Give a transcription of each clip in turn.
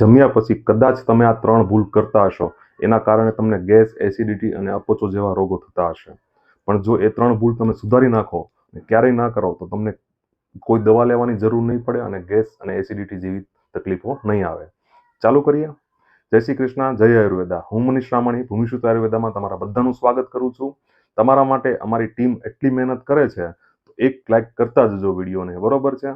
જમ્યા પછી કદાચ તમે આ 3 ભૂલ કરતા હશો, એના કારણે તમને ગેસ, એસિડિટી અને અપચો જેવા રોગો થતા હશે. પણ જો એ 3 ભૂલ તમે સુધારી નાખો અને ક્યારેય ના કરો તો તમને કોઈ દવા લેવાની જરૂર નહીં પડે અને ગેસ અને એસિડિટી જેવી તકલીફો નહીં આવે. ચાલુ કરીએ. જય શ્રી કૃષ્ણ, જય આયુર્વેદા. હું મનીષ રામાણી, ભૂમિસુત્ર આયુર્વેદામાં તમારા બધાનું સ્વાગત કરું છું. તમારા માટે અમારી ટીમ એટલી મહેનત કરે છે, તો એક લાઈક કરતા જજો વિડીયોને, બરોબર છે?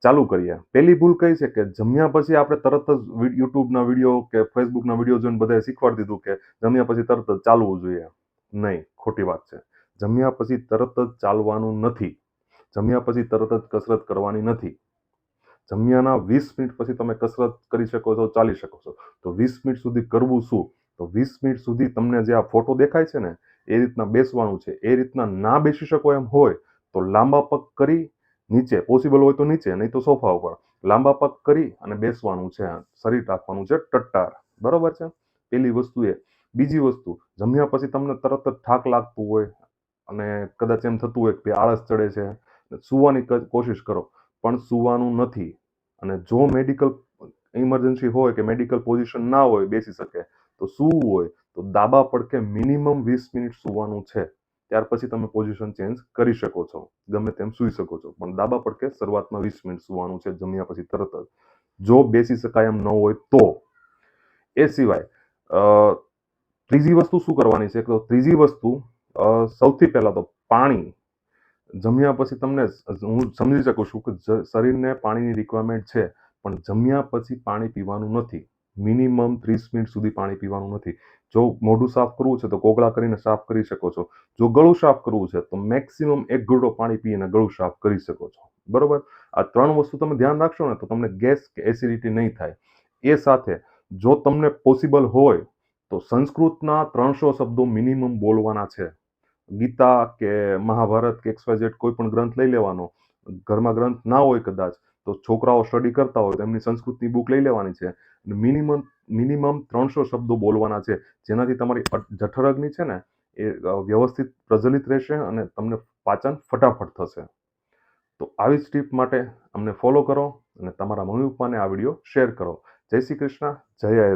ચાલુ કરીએ. પહેલી ભૂલ કઈ છે કે જમ્યા પછી આપણે તરત જ યુટ્યુબના વિડીયો કે ફેસબુકના વિડીયો જોઈને બધાએ શીખવાડી દીધું કે જમ્યા પછી તરત જ ચાલવું જોઈએ. નહીં, ખોટી વાત છે. જમ્યા પછી તરત જ ચાલવાનું નથી. જમ્યા પછી તરત જ કસરત કરવાની નથી. જમ્યાના 20 મિનિટ પછી તમે કસરત કરી શકો છો, ચાલી શકો છો. તો 20 મિનિટ સુધી કરવું શું? તો 20 મિનિટ સુધી તમને જે આ ફોટો દેખાય છે ને, એ રીતના બેસવાનું છે. એ રીતના ના બેસી શકો એમ હોય તો લાંબા પગ કરી નીચે, પોસિબલ હોય તો નીચે, નહીં તો સોફા ઉપર લાંબા પગ કરી અને બેસવાનું છે. શરીર રાખવાનું છે ટટ્ટાર, બરોબર છે? પેલી વસ્તુ એ. બીજી વસ્તુ, જમ્યા પછી તમને તરત જ થાક લાગતું હોય અને કદાચ એમ થતું હોય કે આળસ ચડે છે, સૂવાની કોશિશ કરો, પણ સૂવાનું નથી. અને જો મેડિકલ ઇમરજન્સી હોય કે મેડિકલ પોઝિશન ના હોય બેસી શકે, તો સૂવું હોય તો ડાબા પડકે મિનિમમ 20 મિનિટ સૂવાનું છે. ત્યાર પછી તમે પોઝિશન ચેન્જ કરી શકો છો, ગમે તેમ સૂઈ શકો છો, પણ ડાબા પડકે શરૂઆતમાં 20 મિનિટ સૂવાનું છે જમ્યા પછી તરત જ, જો બેસી શકાય એમ ન હોય તો. એ સિવાય ત્રીજી વસ્તુ શું કરવાની છે? તો ત્રીજી વસ્તુ, સૌથી પહેલા તો પાણી. જમ્યા પછી તમને, હું સમજી શકું છું કે શરીરને પાણીની રિક્વાયરમેન્ટ છે, પણ જમ્યા પછી પાણી પીવાનું નથી. મિનિમમ 30 મિનિટ સુધી પાણી પીવાનું નથી. જો મોઢું સાફ કરવું છે તો કોગળા કરીને સાફ કરી શકો છો. જો ગળું સાફ કરવું છે તો મેક્સિમમ 1 ઘૂંટડો પાણી પીને ગળું સાફ કરી શકો છો, બરોબર? આ 3 વસ્તુ તમે ધ્યાન રાખશો ને તો તમને ગેસ કે એસિડિટી નહીં થાય. એ સાથે જો તમને પોસિબલ હોય તો સંસ્કૃતના 300 શબ્દો મિનિમમ બોલવાના છે. ગીતા કે મહાભારત કે XYZ કોઈ પણ ગ્રંથ લઈ લેવાનો. ઘરમાં ગ્રંથ ના હોય કદાચ તો છોકરાઓ સ્ટડી કરતા હોય તો એમની સંસ્કૃતની બુક લઈ લેવાની છે. મિનિમમ 300 શબ્દો બોલવાના છે, જેનાથી તમારી જઠરાગ્નિ છે ને એ વ્યવસ્થિત પ્રજ્વલિત રહેશે અને તમને પાચન ફટાફટ થશે. તો આવી જ ટીપ માટે અમને ફોલો કરો અને તમારા મમ્મી પપ્પાને આ વિડીયો શેર કરો. જય શ્રી કૃષ્ણ, જય આયુર્વેદ.